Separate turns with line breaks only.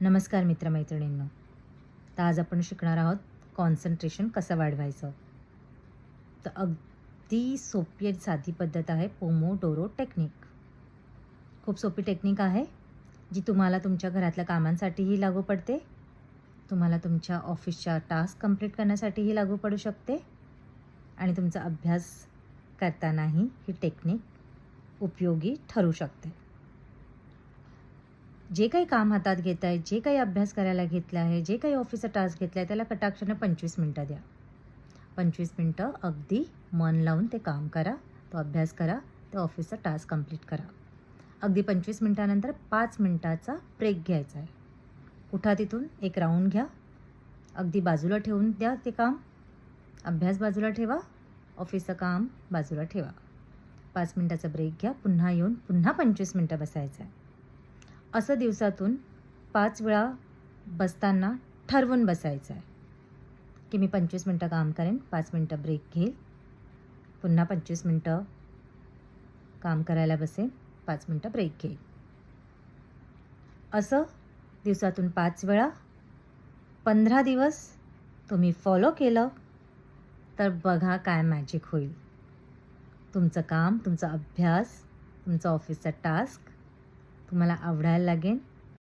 नमस्कार मित्रमैत्रिणींनो. तर आज आपण शिकणार आहोत कॉन्सन्ट्रेशन कसं वाढवायचं. तर अगदी सोपी आणि साधी पद्धत आहे पोमोडोरो टेक्निक. खूप सोपी टेक्निक आहे जी तुम्हाला तुमच्या घरातल्या कामांसाठीही लागू पडते, तुम्हाला तुमच्या ऑफिसच्या टास्क कंप्लीट करण्यासाठीही लागू पडू शकते आणि तुमचा अभ्यास करतानाही ही टेक्निक उपयोगी ठरू शकते. जे काही काम हातात घेत आहे, जे काही अभ्यास करायला घेतला आहे, जे काही ऑफिसचा टास्क घेतला आहे, त्याला कटाक्षाने 25 मिनटं द्या. 25 मिनटं अगदी मन लावून ते काम करा, तो अभ्यास करा, तो ऑफिसचा टास्क कंप्लीट करा. अगदी 25 मिनटानंतर 5 मिनटाचा ब्रेक घ्यायचा आहे. उठा तिथून, एक राऊंड घ्या, अगदी बाजूला ठेवून द्या ते काम. अभ्यास बाजूला ठेवा, ऑफिसचं काम बाजूला ठेवा. 5 मिनटाचा ब्रेक घ्या, पुन्हा येऊन पुन्हा 25 मिनटं बसायचं आहे. असं दिवसातून 5 वेळा बसताना ठरवून बसायचं आहे की मी 25 मिनटं काम करेन, 5 मिनटं ब्रेक घेईल, पुन्हा 25 मिनटं काम करायला बसेन, 5 मिनटं ब्रेक घेईल. असं दिवसातून 5 वेळा 15 दिवस तुम्ही फॉलो केलं तर बघा काय मॅजिक होईल. तुमचं काम, तुमचा अभ्यास, तुमचा ऑफिसचा टास्क तुम्हाला आवडायला लागेल